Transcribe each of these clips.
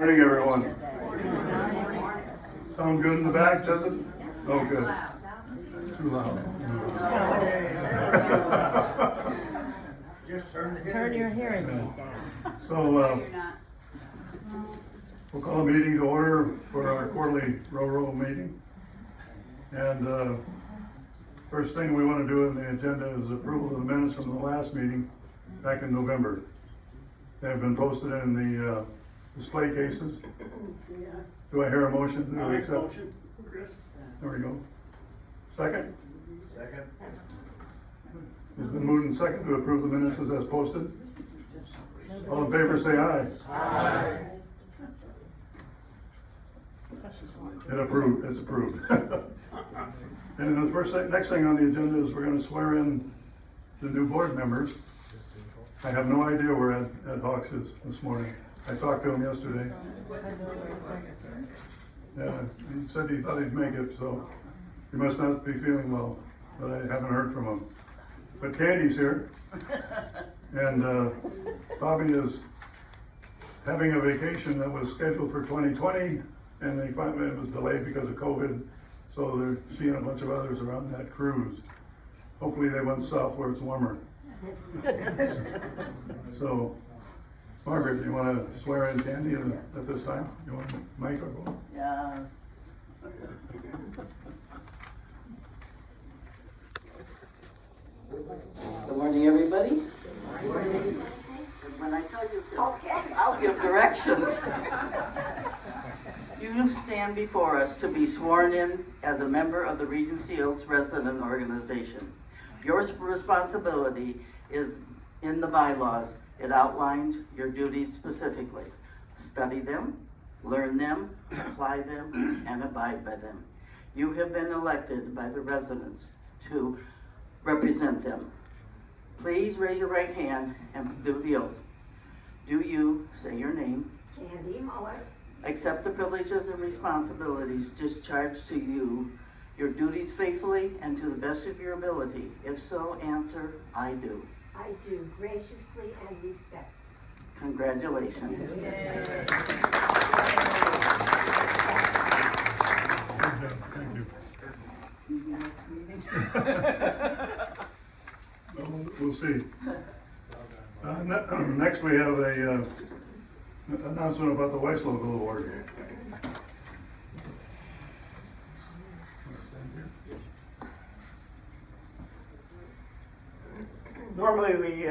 Morning, everyone. Sound good in the back, does it? Oh, good. Too loud. Turn your hearing aid down. So, we'll call a meeting to order for our quarterly RORO meeting. And first thing we want to do in the agenda is approval of the minutes from the last meeting back in November. They have been posted in the display cases. Do I hear a motion to accept? Motion, Chris. There we go. Second? Second. It's been moved and second to approve the minutes as posted. All in favor, say aye. Aye. It's approved. And the next thing on the agenda is we're going to swear in the new board members. I have no idea where Ed Hawks is this morning. I talked to him yesterday. Yeah, he said he thought he'd make it, so he must not be feeling well, but I haven't heard from him. But Candy's here, and Bobby is having a vacation that was scheduled for 2020, and they finally, it was delayed because of COVID, so she and a bunch of others are on that cruise. Hopefully they went south where it's warmer. So, Margaret, you want to swear in Candy at this time? You want a microphone? Yes. Good morning, everybody. When I tell you to, I'll give directions. You stand before us to be sworn in as a member of the Regency Oaks Resident Organization. Your responsibility is in the bylaws. It outlines your duties specifically. Study them, learn them, apply them, and abide by them. You have been elected by the residents to represent them. Please raise your right hand and do the oath. Do you say your name? Candy Muller. Accept the privileges and responsibilities discharged to you, your duties faithfully and to the best of your ability? If so, answer, I do. I do graciously and respectfully. Congratulations. Thank you. Well, we'll see. Next, we have a announcement about the Weiss Local Award. Normally we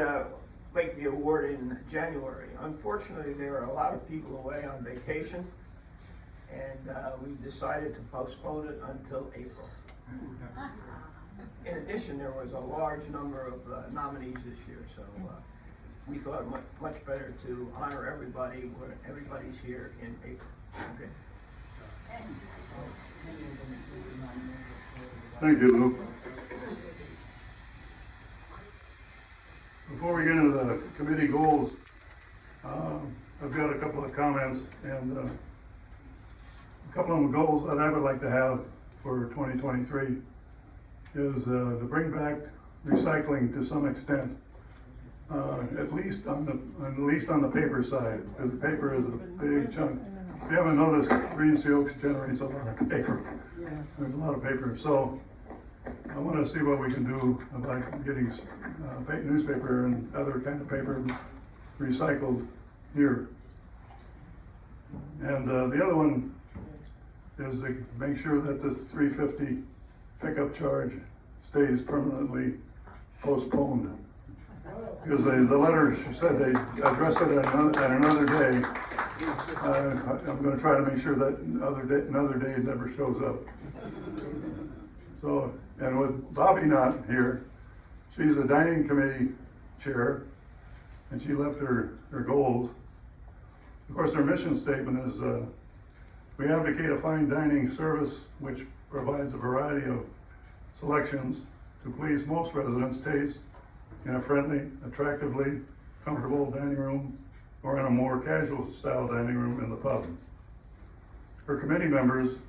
make the award in January. Unfortunately, there are a lot of people away on vacation, and we decided to postpone it until April. In addition, there was a large number of nominees this year, so we thought much better to honor everybody when everybody's here in April. Okay. Thank you, Lou. Before we get into the committee goals, I've got a couple of comments and a couple of goals that I would like to have for 2023 is to bring back recycling to some extent, at least on the paper side, because paper is a big chunk. If you haven't noticed, Regency Oaks generates a lot of paper. There's a lot of paper, so I want to see what we can do about getting newspaper and other kind of paper recycled here. And the other one is to make sure that the $3.50 pickup charge stays permanently postponed. Because the letter said they address it at another day. I'm going to try to make sure that another day never shows up. So, and with Bobby not here, she's the dining committee chair, and she left her goals. Of course, her mission statement is, we advocate a fine dining service which provides a variety of selections to please most residents' taste in a friendly, attractively comfortable dining room or in a more casual style dining room in the pub. Her committee members,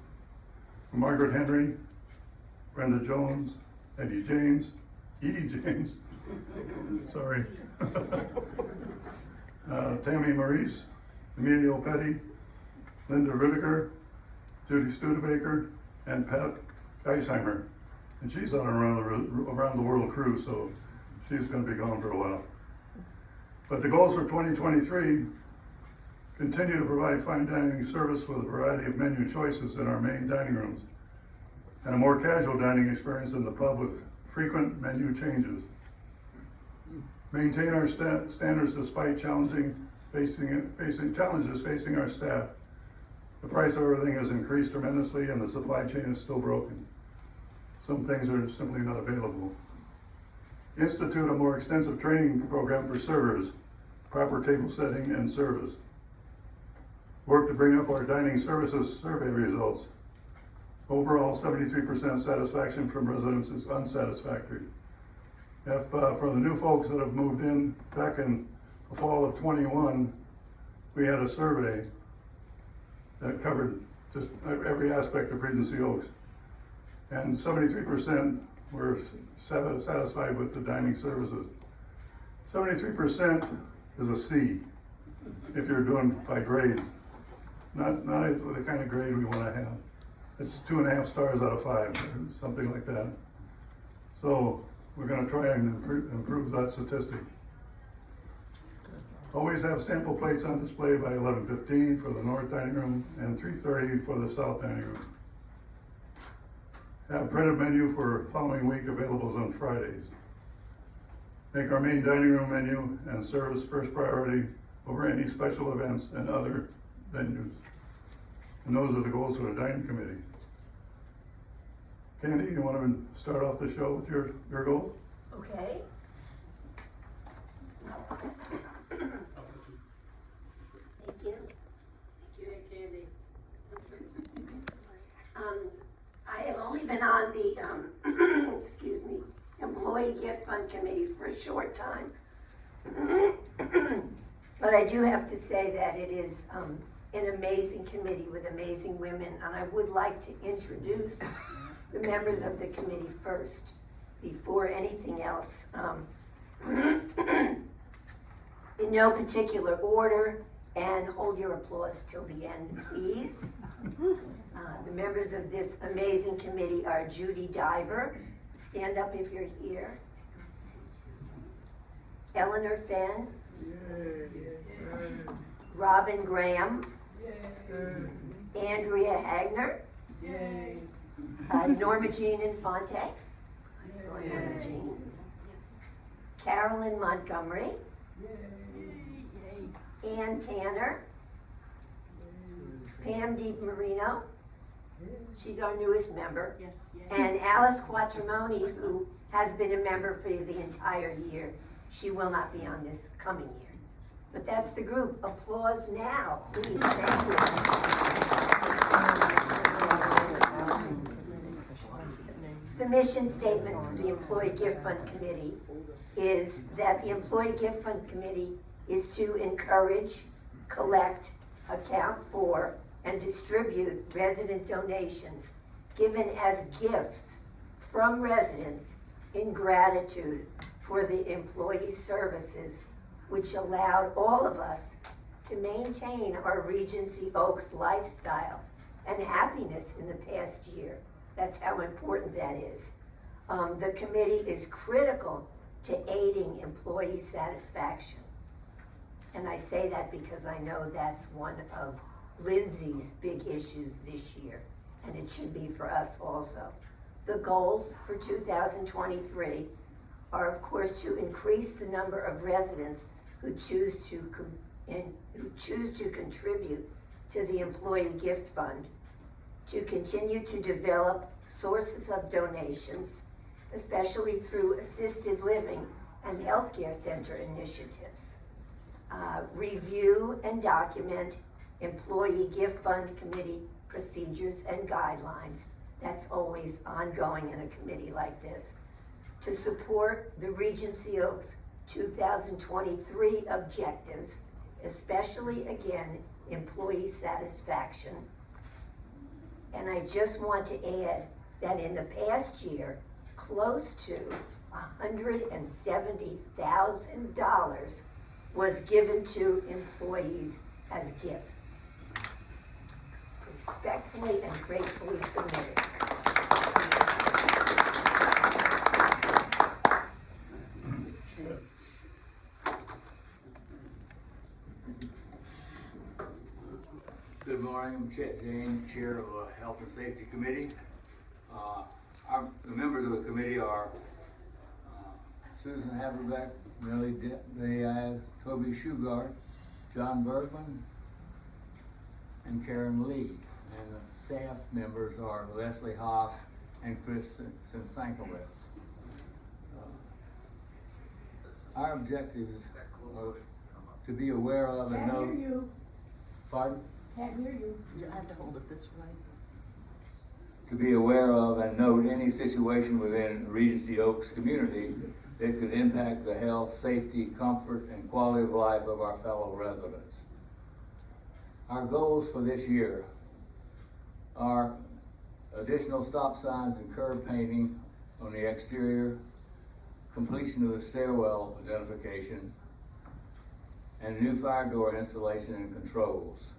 Margaret Henry, Brenda Jones, Edie James, sorry, Tammy Maurice, Emilio Petty, Linda Ridiger, Judy Studebaker, and Pat Geisheimer. And she's on a around the world cruise, so she's gonna be gone for a while. But the goals for 2023, continue to provide fine dining service with a variety of menu choices in our main dining rooms, and a more casual dining experience in the pub with frequent menu changes. Maintain our standards despite facing challenges facing our staff. The price of everything has increased tremendously and the supply chain is still broken. Some things are simply not available. Institute a more extensive training program for servers, proper table setting and service. Work to bring up our dining services survey results. Overall, 73% satisfaction from residents is unsatisfactory. If, for the new folks that have moved in back in the fall of 21, we had a survey that covered just every aspect of Regency Oaks. And 73% were satisfied with the dining services. 73% is a C if you're doing by grades. Not the kind of grade we want to have. It's 2.5 stars out of 5, or something like that. So we're going to try and improve that statistic. Always have sample plates on display by 11:15 for the north dining room and 3:30 for the south dining room. Have printed menu for following week available on Fridays. Make our main dining room menu and service first priority over any special events and other venues. And those are the goals for the dining committee. Candy, you want to start off the show with your goals? Okay. Thank you. Thank you, Candy. I have only been on the, excuse me, Employee Gift Fund Committee for a short time. But I do have to say that it is an amazing committee with amazing women, and I would like to introduce the members of the committee first, before anything else. In no particular order, and hold your applause till the end, please. The members of this amazing committee are Judy Diver, stand up if you're here. Eleanor Fenn. Robin Graham. Andrea Hagner. Norma Jean Infante. I saw Norma Jean. Carolyn Montgomery. Ann Tanner. Pam DiMarino. She's our newest member. And Alice Quattramoni, who has been a member for the entire year. She will not be on this coming year. But that's the group. Applause now, please. Thank you. The mission statement for the Employee Gift Fund Committee is that the Employee Gift Fund Committee is to encourage, collect, account for, and distribute resident donations given as gifts from residents in gratitude for the employee services which allowed all of us to maintain our Regency Oaks lifestyle and happiness in the past year. That's how important that is. The committee is critical to aiding employee satisfaction. And I say that because I know that's one of Lindsay's big issues this year, and it should be for us also. The goals for 2023 are, of course, to increase the number of residents who choose to contribute to the Employee Gift Fund, to continue to develop sources of donations, especially through assisted living and healthcare center initiatives. Review and document Employee Gift Fund Committee procedures and guidelines. That's always ongoing in a committee like this. To support the Regency Oaks 2023 objectives, especially, again, employee satisfaction. And I just want to add that in the past year, close to $170,000 was given to employees as gifts. respectfully and gratefully submitted. Good morning, I'm Chet James, Chair of the Health and Safety Committee. The members of the committee are Susan Haberbeck, Millie Diaz, Toby Shugart, John Bergman, and Karen Lee. And the staff members are Leslie Haas and Chris Sankiewicz. Our objectives are to be aware of and know. Can't hear you. Pardon? Can't hear you. You have to hold it this way. To be aware of and note any situation within Regency Oaks community that could impact the health, safety, comfort, and quality of life of our fellow residents. Our goals for this year are additional stop signs and curb painting on the exterior, completion of the stairwell identification, and new fire door installation and controls.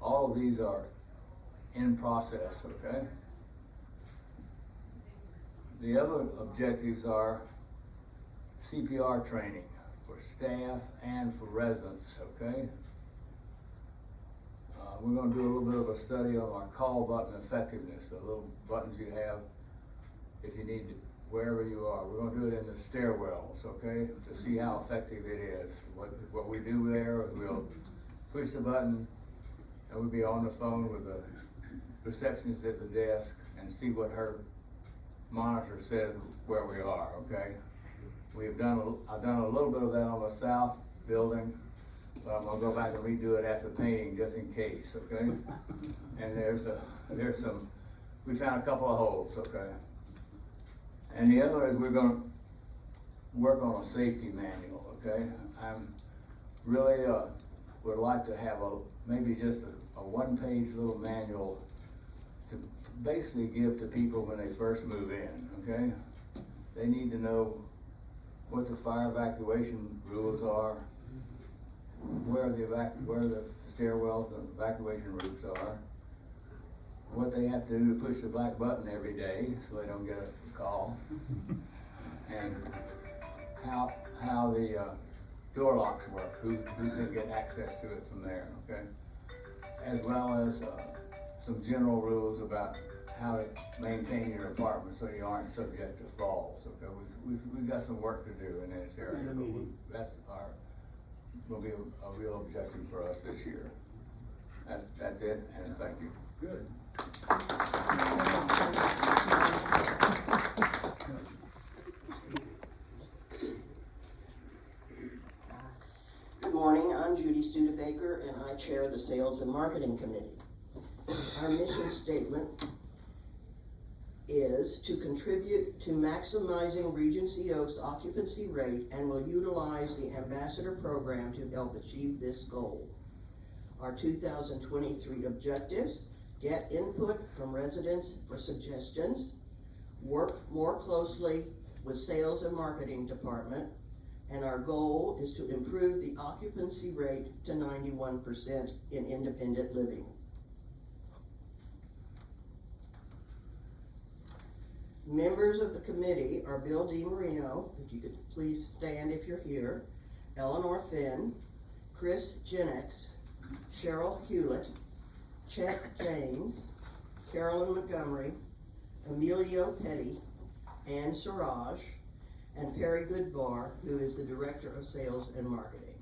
All of these are in process, okay? The other objectives are CPR training for staff and for residents, okay? We're gonna do a little bit of a study on our call button effectiveness, the little buttons you have if you need to, wherever you are. We're gonna do it in the stairwells, okay? To see how effective it is. What we do there is we'll push the button and we'll be on the phone with the receptionist at the desk and see what her monitor says where we are, okay? I've done a little bit of that on the south building, but I'm gonna go back and redo it after painting just in case, okay? And we found a couple of holes, okay? And the other is we're gonna work on a safety manual, okay? I'm really, would like to have maybe just a one-page little manual to basically give to people when they first move in, okay? They need to know what the fire evacuation rules are, where the stairwells and evacuation routes are, what they have to do to push the black button every day so they don't get a call, and how the door locks work, who can get access to it from there, okay? As well as some general rules about how to maintain your apartment so you aren't subject to falls, okay? We've got some work to do in this area, but will be a real objective for us this year. That's it, and thank you. Good. Good morning, I'm Judy Studebaker, and I chair the Sales and Marketing Committee. Our mission statement is to contribute to maximizing Regency Oaks' occupancy rate and will utilize the Ambassador Program to help achieve this goal. Our 2023 objectives: get input from residents for suggestions, work more closely with Sales and Marketing Department, and our goal is to improve the occupancy rate to 91% in independent living. Members of the committee are Bill DiMarino, if you could please stand if you're here, Eleanor Finn, Chris Jenix, Cheryl Hewlett, Chet James, Carolyn Montgomery, Emilio Petty, Ann Siraj, and Perry Goodbar, who is the Director of Sales and Marketing.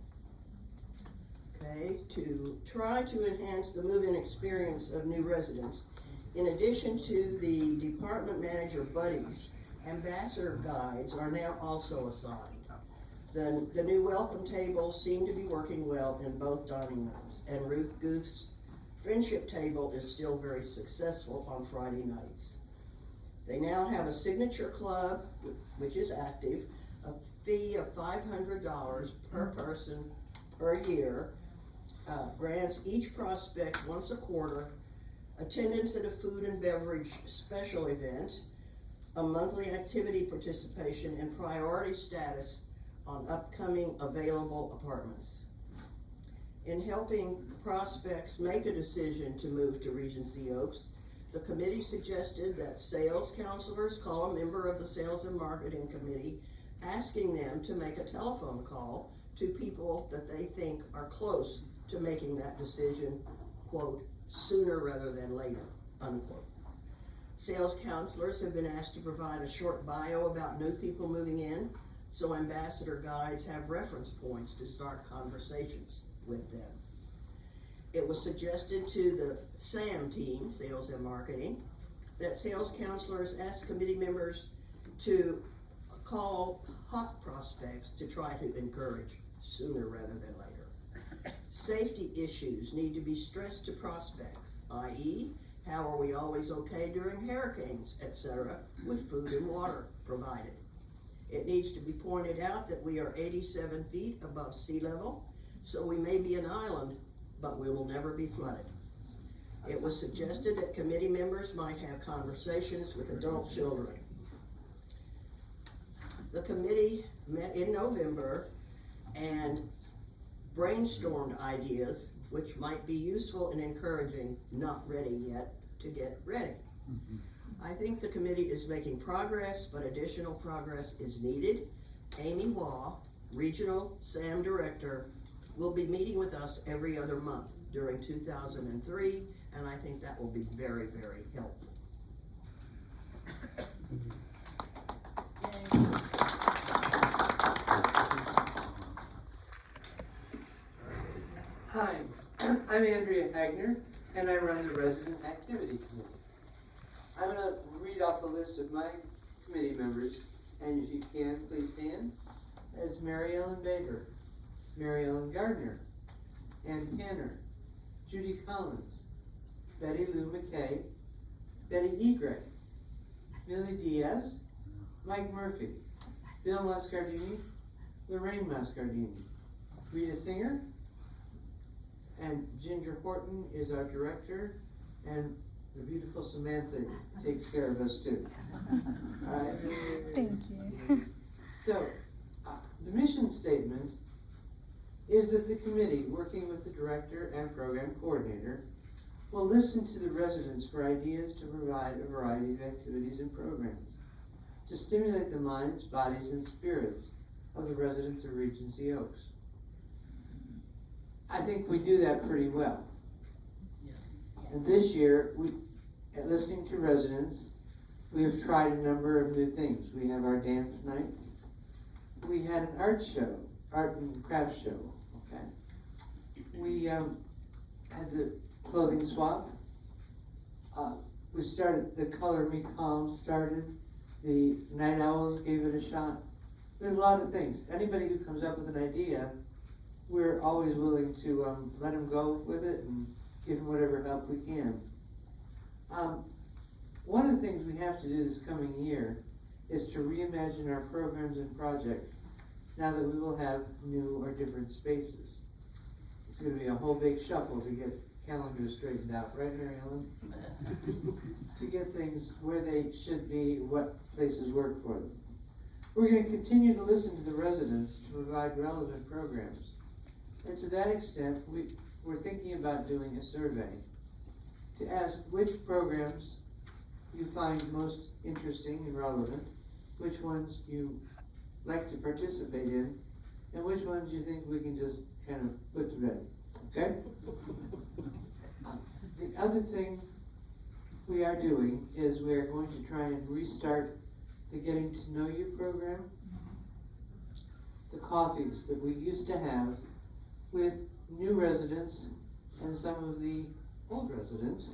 Okay, to try to enhance the move-in experience of new residents, in addition to the department manager buddies, ambassador guides are now also assigned. The new welcome tables seem to be working well in both dining rooms, and Ruth Guth's friendship table is still very successful on Friday nights. They now have a signature club, which is active, a fee of $500 per person per year, grants each prospect once a quarter, attendance at a food and beverage special event, a monthly activity participation, and priority status on upcoming available apartments. In helping prospects make a decision to move to Regency Oaks, the committee suggested that sales counselors call a member of the Sales and Marketing Committee, asking them to make a telephone call to people that they think are close to making that decision, quote, sooner rather than later, unquote. Sales counselors have been asked to provide a short bio about new people moving in, so ambassador guides have reference points to start conversations with them. It was suggested to the SAM team, Sales and Marketing, that sales counselors ask committee members to call hot prospects to try to encourage sooner rather than later. Safety issues need to be stressed to prospects, i.e., how are we always okay during hurricanes, etc., with food and water provided. It needs to be pointed out that we are 87 feet above sea level, so we may be an island, but we will never be flooded. It was suggested that committee members might have conversations with adult children. The committee met in November and brainstormed ideas which might be useful in encouraging not ready yet to get ready. I think the committee is making progress, but additional progress is needed. Amy Waugh, Regional SAM Director, will be meeting with us every other month during 2003, and I think that will be very, very helpful. Hi, I'm Andrea Hagner, and I run the Resident Activity Committee. I'm going to read off a list of my committee members, and if you can, please stand. As Mary Ellen Baker, Mary Ellen Gardner, Ann Tanner, Judy Collins, Betty Lou McKay, Betty E. Gray, Millie Diaz, Mike Murphy, Bill Mascardini, Lorraine Mascardini, Rita Singer, and Ginger Horton is our director, and the beautiful Samantha takes care of us too. All right. Thank you. So, the mission statement is that the committee, working with the director and program coordinator, will listen to the residents for ideas to provide a variety of activities and programs to stimulate the minds, bodies, and spirits of the residents of Regency Oaks. I think we do that pretty well. And this year, listening to residents, we have tried a number of new things. We have our dance nights. We had an art and craft show, okay? We had the clothing swap. We started, the Color Me Calm started. The Night Owls gave it a shot. There's a lot of things. Anybody who comes up with an idea, we're always willing to let them go with it and give them whatever help we can. One of the things we have to do this coming year is to reimagine our programs and projects now that we will have new or different spaces. It's going to be a whole big shuffle to get calendars straightened out, right, Mary Ellen? To get things where they should be, what places work for them. We're going to continue to listen to the residents to provide relevant programs. And to that extent, we're thinking about doing a survey to ask which programs you find most interesting and relevant, which ones you like to participate in, and which ones you think we can just kind of put to bed, okay? The other thing we are doing is we are going to try and restart the Getting to Know You program. The coffees that we used to have with new residents and some of the old residents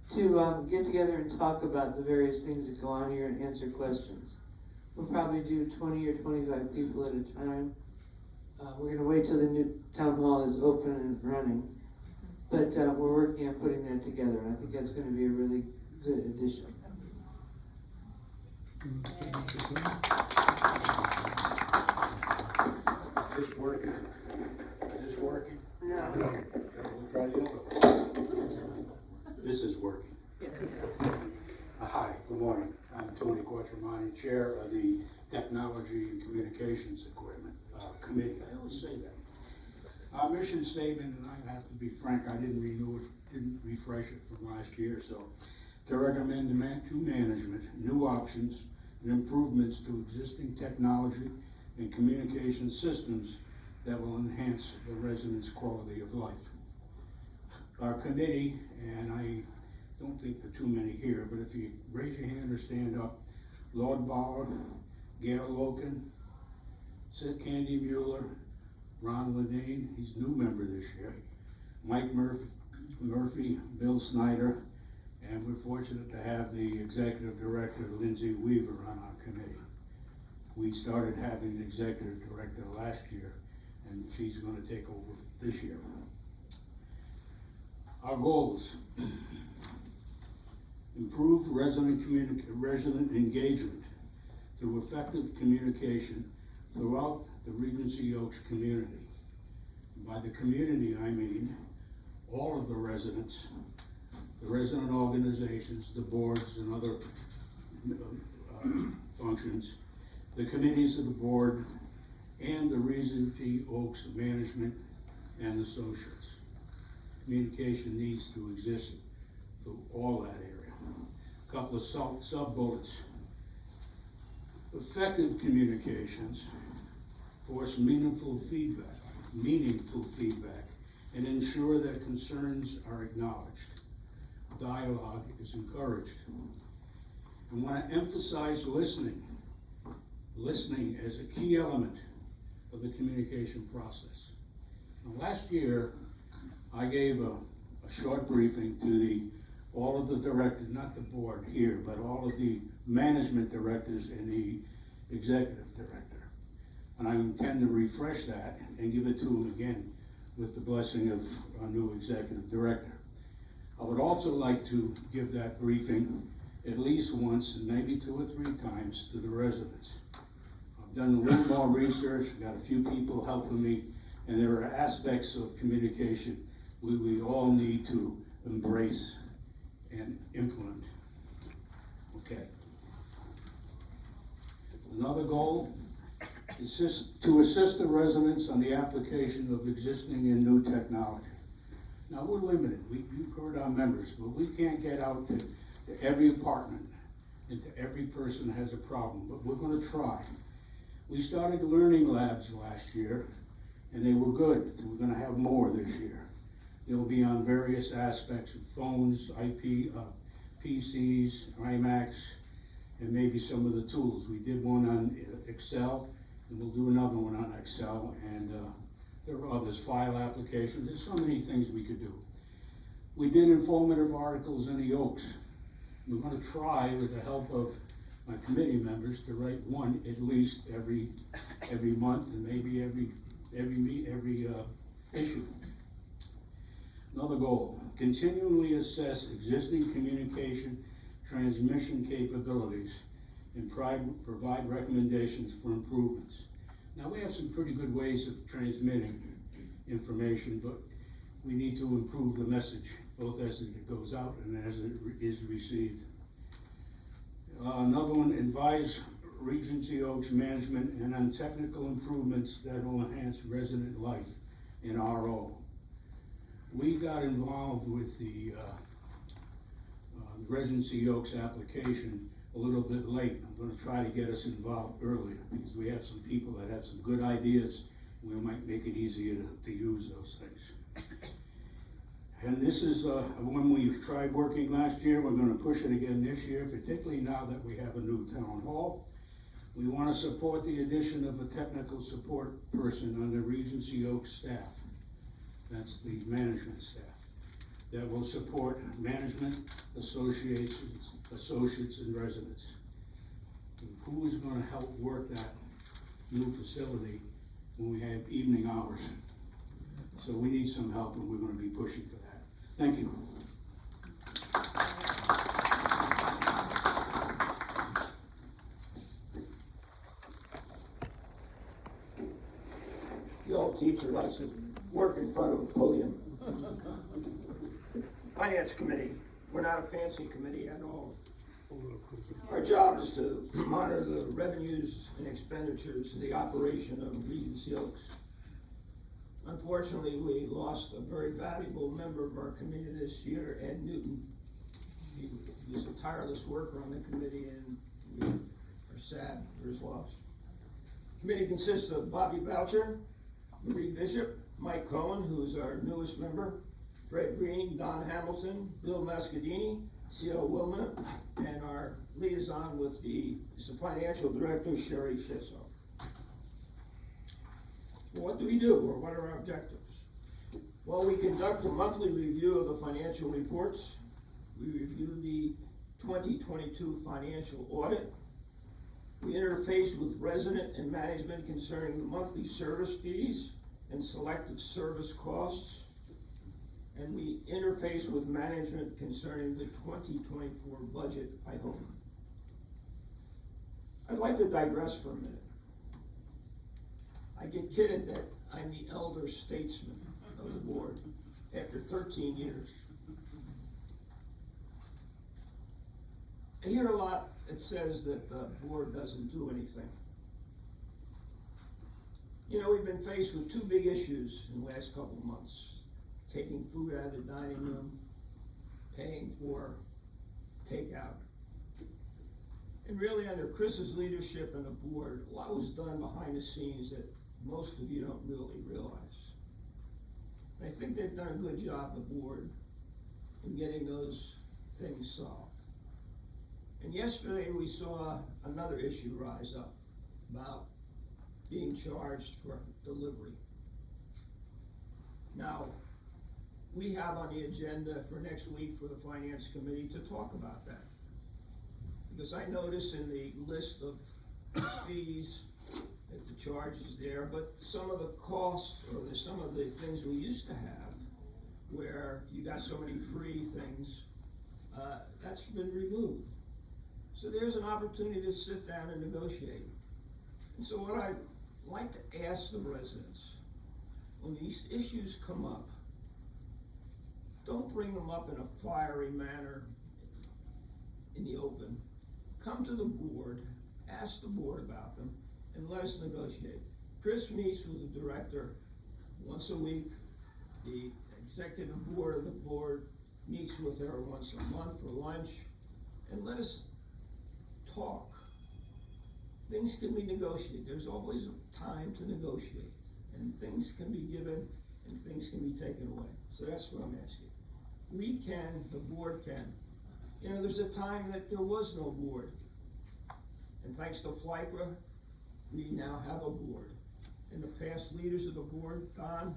to get together and talk about the various things that go on here and answer questions. We'll probably do 20 or 25 people at a time. We're going to wait till the new town hall is open and running, but we're working on putting that together, and I think that's going to be a really good addition. Is this working? Is this working? No. We'll try the other one. This is working. Hi, good morning. I'm Tony Quattromani, Chair of the Technology and Communications Equipment Committee. I always say that. Our mission statement, and I have to be frank, I didn't renew it, didn't refresh it from last year, so. To recommend to management new options and improvements to existing technology and communication systems that will enhance the residents' quality of life. Our committee, and I don't think there are too many here, but if you raise your hand or stand up, Lord Bauer, Gail Loken, Candy Mueller, Ron Ledane, he's a new member this year, Mike Murphy, Bill Snyder, and we're fortunate to have the executive director, Lindsay Weaver, on our committee. We started having an executive director last year, and she's gonna take over this year. Our goals: improve resident engagement through effective communication throughout the Regency Oaks community. By the community, I mean all of the residents, the resident organizations, the boards and other functions, the committees of the board, and the Regency Oaks management and associates. Communication needs to exist through all that area. A couple of sub-bullets. Effective communications force meaningful feedback, and ensure that concerns are acknowledged. Dialogue is encouraged. I want to emphasize listening as a key element of the communication process. Now, last year, I gave a short briefing to all of the directors, not the board here, but all of the management directors and the executive director. And I intend to refresh that and give it to them again with the blessing of our new executive director. I would also like to give that briefing at least once, and maybe 2 or 3 times, to the residents. I've done a little more research, got a few people helping me, and there are aspects of communication we all need to embrace and implement. Okay. Another goal is to assist the residents on the application of existing and new technology. Now, we're limited. You've heard our members, but we can't get out to every apartment and to every person that has a problem, but we're gonna try. We started the learning labs last year, and they were good, so we're gonna have more this year. They'll be on various aspects of phones, PCs, iMacs, and maybe some of the tools. We did one on Excel, and we'll do another one on Excel, and there are others, file applications. There's so many things we could do. We did informative articles in the Oaks. We're gonna try, with the help of my committee members, to write one at least every month, and maybe every issue. Another goal: continually assess existing communication transmission capabilities and provide recommendations for improvements. Now, we have some pretty good ways of transmitting information, but we need to improve the message, both as it goes out and as it is received. Another one: advise Regency Oaks management and on technical improvements that will enhance resident life in RO. We got involved with the Regency Oaks application a little bit late. I'm gonna try to get us involved earlier, because we have some people that have some good ideas. We might make it easier to use those things. And this is one we tried working last year. We're gonna push it again this year, particularly now that we have a new town hall. We wanna support the addition of a technical support person on the Regency Oaks staff. That's the management staff that will support management, associates and residents. Who is gonna help work that new facility when we have evening hours? So we need some help, and we're gonna be pushing for that. Thank you. The old teacher likes to work in front of a podium. Finance Committee, we're not a fancy committee at all. Our job is to monitor the revenues and expenditures of the operation of Regency Oaks. Unfortunately, we lost a very valuable member of our committee this year, Ed Newton. He was a tireless worker on the committee, and we are sad for his loss. The committee consists of Bobby Boucher, Marie Bishop, Mike Cohen, who is our newest member, Fred Green, Don Hamilton, Bill Mascadini, C.L. Wilmot, and our liaison with the financial director, Sherry Schisel. What do we do, or what are our objectives? Well, we conduct a monthly review of the financial reports. We review the 2022 financial audit. We interface with resident and management concerning the monthly service fees and selected service costs. And we interface with management concerning the 2024 budget, I hope. I'd like to digress for a minute. I get kidded that I'm the elder statesman of the board after 13 years. I hear a lot that says that the board doesn't do anything. You know, we've been faced with two big issues in the last couple of months. Taking food out of the dining room, paying for takeout. And really under Chris's leadership and the board, a lot was done behind the scenes that most of you don't really realize. And I think they've done a good job, the board, in getting those things solved. And yesterday we saw another issue rise up about being charged for delivery. Now, we have on the agenda for next week for the Finance Committee to talk about that. Because I notice in the list of fees that the charge is there, but some of the costs or some of the things we used to have where you got so many free things, that's been removed. So there's an opportunity to sit down and negotiate. And so what I'd like to ask the residents, when these issues come up, don't bring them up in a fiery manner in the open. Come to the board, ask the board about them, and let us negotiate. Chris meets with the director once a week. The executive board of the board meets with her once a month for lunch, and let us talk. Things can be negotiated. There's always time to negotiate, and things can be given and things can be taken away. So that's what I'm asking. We can, the board can. You know, there's a time that there was no board. And thanks to FLICRA, we now have a board. And the past leaders of the board, Don,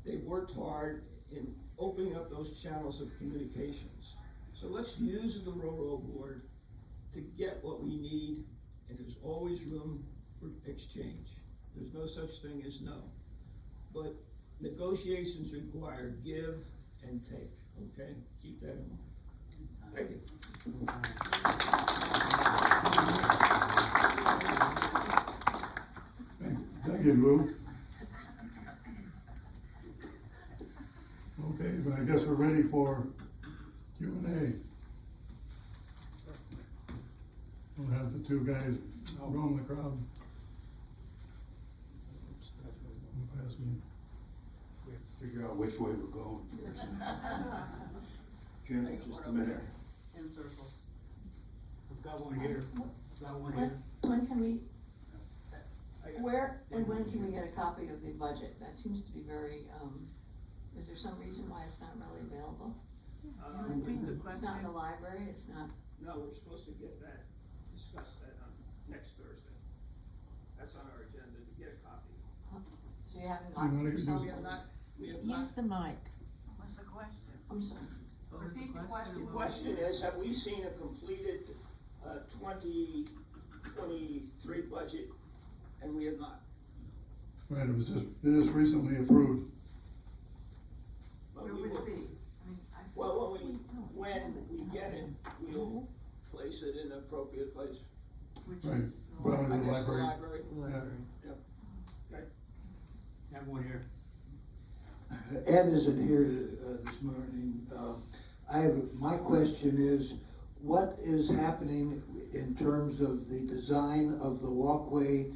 they worked hard in opening up those channels of communications. So let's use the RORO board to get what we need, and there's always room for exchange. There's no such thing as no. But negotiations require give and take, okay? Keep that in mind. Thank you. Thank you, Lou. Okay, but I guess we're ready for Q&A. We'll have the two guys roam the crowd. Pass me. We have to figure out which way we're going first. Jenny, just a minute. In circles. I've got one here. Got one here. When can we, where and when can we get a copy of the budget? That seems to be very, is there some reason why it's not really available? It's not in the library, it's not, No, we're supposed to get that, discuss that on next Thursday. That's on our agenda to get a copy. so you haven't You gotten wanna it yourself? We have not, Use the mic. What's the question? I'm sorry. Repeat the question. the question is, have we seen a completed, 2023 budget? And we have not. Right, it is recently approved. But Where we would will, it be? well, when we get it, we'll place it in an appropriate place. Which Right. is, Probably I the guess the library. library. Yep. Okay. Have one here. Ed isn't here this morning. My question is, what is happening in terms of the design of the walkway,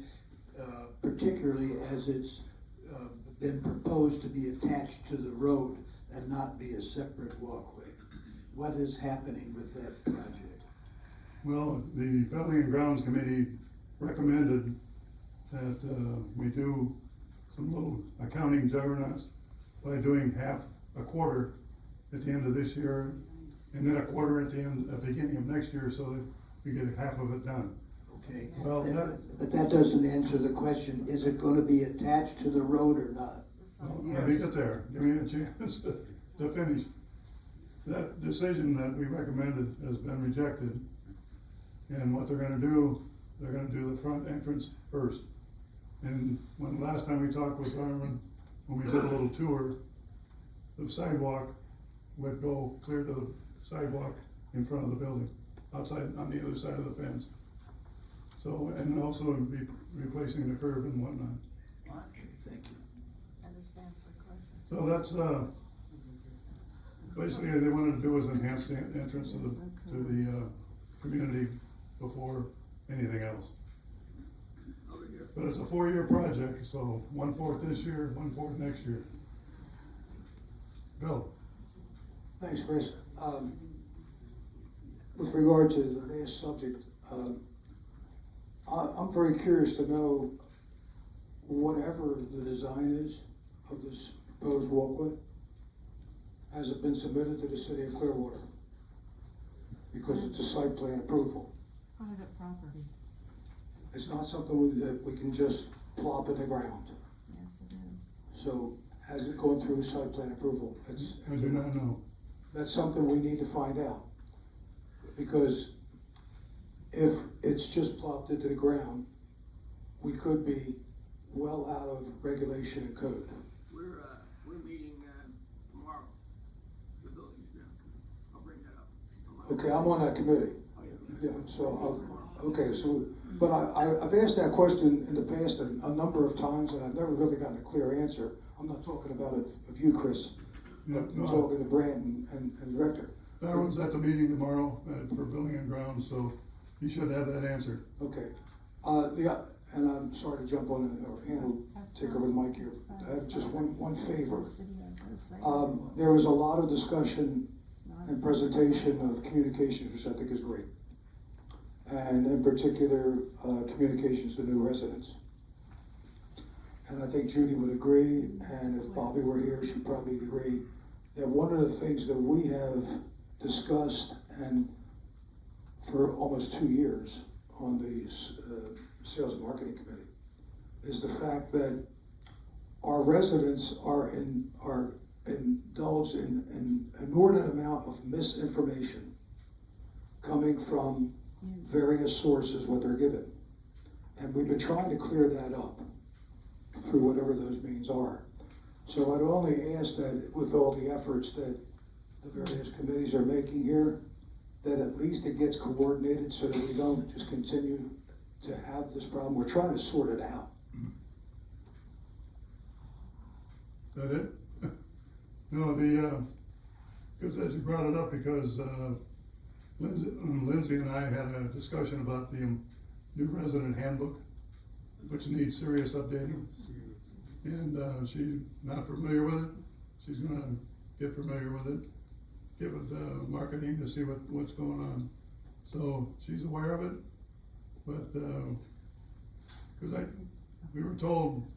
particularly as it's been proposed to be attached to the road and not be a separate walkway. What is happening with that project? Well, the Building and Grounds Committee recommended that we do some little accounting juggernauts by doing a quarter at the end of this year, and then a quarter at the beginning of next year, so that we get half of it done. Okay, Well, but that doesn't answer the question, is it gonna be attached to the road or not? Well, let me get there, give me a chance to finish. That decision that we recommended has been rejected. And what they're gonna do the front entrance first. And last time we talked with Darwin, when we did a little tour, the sidewalk would go clear to the sidewalk in front of the building, outside, on the other side of the fence. So, and also be replacing the curb and whatnot. Okay, thank you. Understands the question. So that's, basically, they wanted to do is enhance the entrance to the community before anything else. But it's a 4-year project, so 1/4 this year, 1/4 next year. Bill? Thanks, Chris. With regard to the last subject, I'm very curious to know whatever the design is of this proposed walkway, has it been submitted to the city of Clearwater? Because it's a site plan approval. Private property, It's not something that we can just plop in the ground. yes it is. So has it gone through site plan approval? I do not know. That's something we need to find out. Because if it's just plopped into the ground, we could be well out of regulation and code. We're meeting, tomorrow, the buildings now, I'll bring that up. Okay, I'm on that committee. Yeah, so, but I've asked that question in the past a number of times, and I've never really gotten a clear answer. I'm not talking about it of you, Chris. Yeah, I'm talking to Brant and Rector. Darwin's at the meeting tomorrow for Building and Grounds, so he should have that answer. Okay, and I'm sorry to jump on or handle, take over the mic here. I have just one favor. There was a lot of discussion and presentation of communications, which I think is great. And in particular, communications to new residents. And I think Judy would agree, and if Bobby were here, she'd probably agree, that one of the things that we have discussed and for almost 2 years on the Sales and Marketing Committee is the fact that our residents are indulged in an inordinate amount of misinformation coming from various sources, what they're given. And we've been trying to clear that up through whatever those means are. So I'd only ask that with all the efforts that the various committees are making here, that at least it gets coordinated so that we don't just continue to have this problem. We're trying to sort it out. Is that it? No, good that you brought it up because Lindsay and I had a discussion about the new resident handbook, which needs serious updating. And she's not familiar with it. She's gonna get familiar with it, get with marketing to see what's going on. So she's aware of it, but because we were told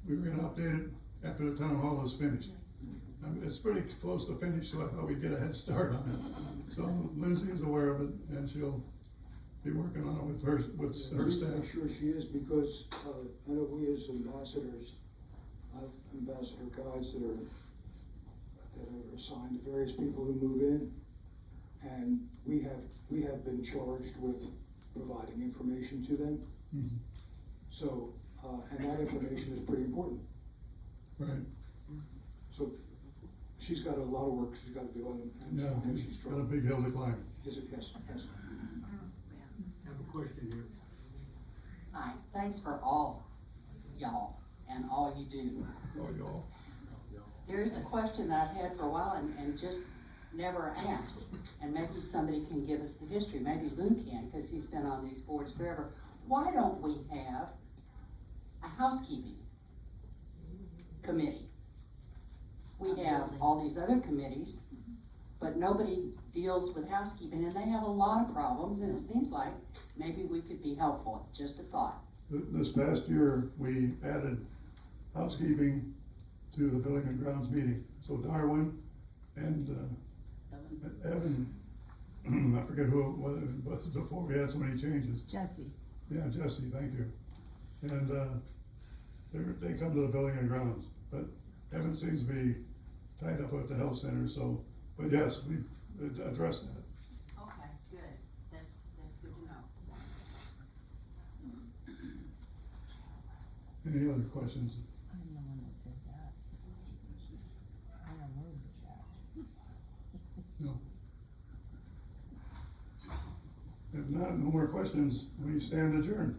we were gonna update it after the town hall is finished. It's pretty close to finish, so I thought we'd get a head start on it. So Lindsay is aware of it, and she'll be working on it with her staff. I'm sure she is, because I know we as ambassadors have ambassador guides that are assigned to various people who move in, and we have been charged with providing information to them. Mm-hmm. So, and that information is pretty important. Right. So she's got a lot of work she's got to do, and Yeah, I know she's she's got a struggling. big hill to climb. Yes. I have a question here. Hi, thanks for all y'all and all you do. Oh, y'all. There's a question that I've had for a while and just never asked, and maybe somebody can give us the history. Maybe Lou can, because he's been on these boards forever. Why don't we have a housekeeping committee. We have all these other committees, but nobody deals with housekeeping, and they have a lot of problems, and it seems like maybe we could be helpful, just a thought. This past year, we added housekeeping to the building and grounds meeting. So Darwin and Evan, I forget who it was, but before we had so many changes. Jesse. Yeah, Jesse, thank you. And they come to the building and grounds, but Evan seems to be tied up at the health center, so, but yes, we've addressed that. Okay, good, that's good to know. Any other questions? I'm the one that did that. I removed that. No. If not, no more questions, we stand adjourned.